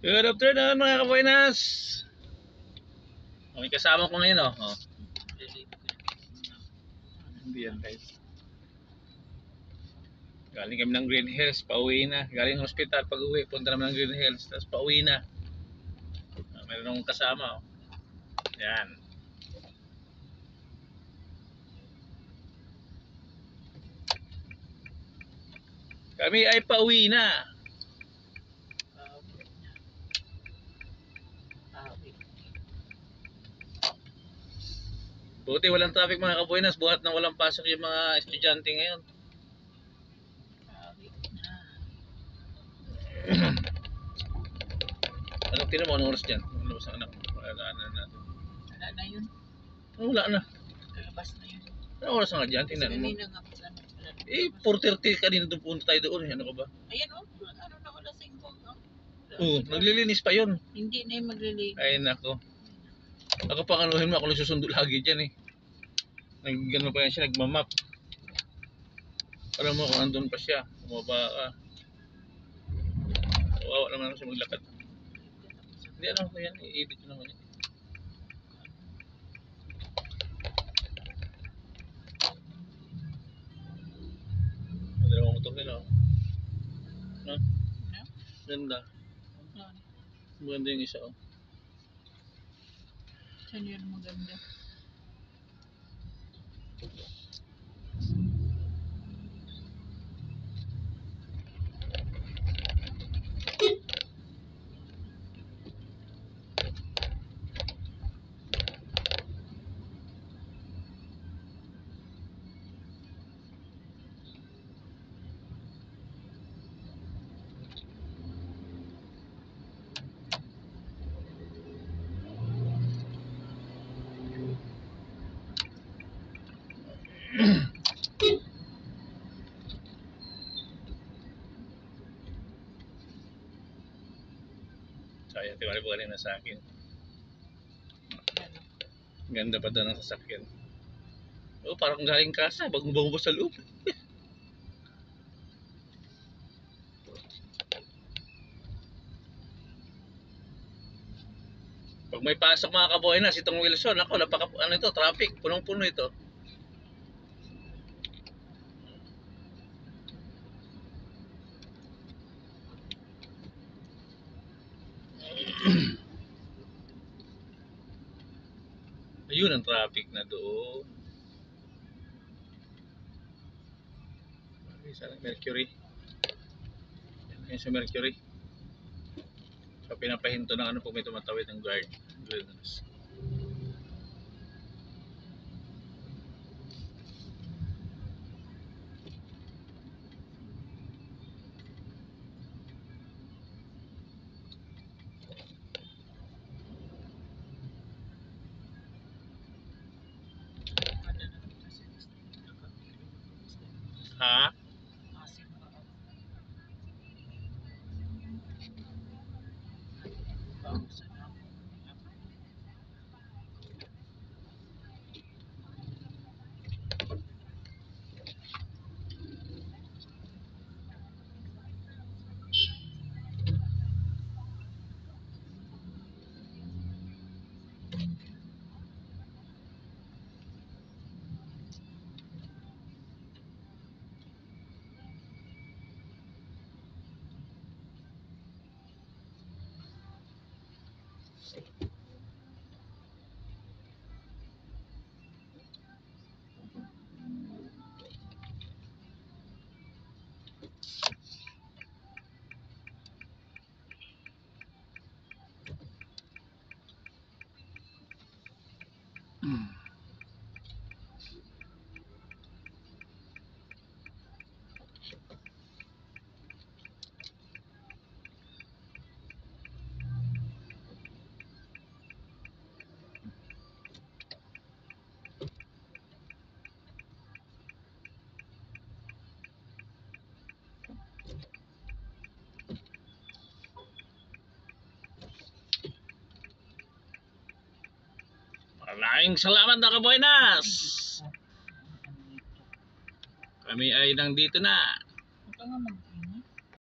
Good afternoon mga kabuenas. May kasama ko ngayon oh. Hindi yan guys. Galing kami ng Green Hills, pauwi na. Galing ng hospital, pag uwi, punta naman ng Green Hills, tapos pauwi na. Meron akong kasama oh. Yan. Kami ay pauwi na. Buti walang traffic mga kabuenas, buhat na walang pasok yung mga estudyante ngayon. Anong tinan mo? Anong oras dyan? Ano sa anak? Wala na yun. Wala na. Kalabas na yun. Anong oras nga dyan? Tingnan mo. 4:30 kanina doon punta tayo doon. Ano ka ba? Ayan o. Ano na wala sa ingkong. Oo, naglilinis pa yun. Hindi na yung maglilinis. Ay nako. Ako pa kanuhin mo, ako nagsusundo lagi dyan eh. Nag-gano pa yan siya, nagmamap. Para mo kung andun pa siya, bumaba ka. Wawa naman ako siya maglakad. Hindi alam ko yan, i-edit ko naman yan. Dalawang motor nila oh. No? Ganda. Maganda yung isa oh. Saan yun maganda? Sayang, tiwala po kanina sa akin. Ganda pa daw ng sasakyan. Oh, parang galing kasa, bagong-bago sa loob. Pag may pasok mga kabuenas, itong Wilson, ako, ano ito, traffic, punong-puno ito. Ayun ang traffic na doon. Sa Mercury. Yan sa Mercury. So pinapahinto ng ano pag may tumatawid ng guard. Ha? Maraming salamat na kabuenas. Kami ay nandito na.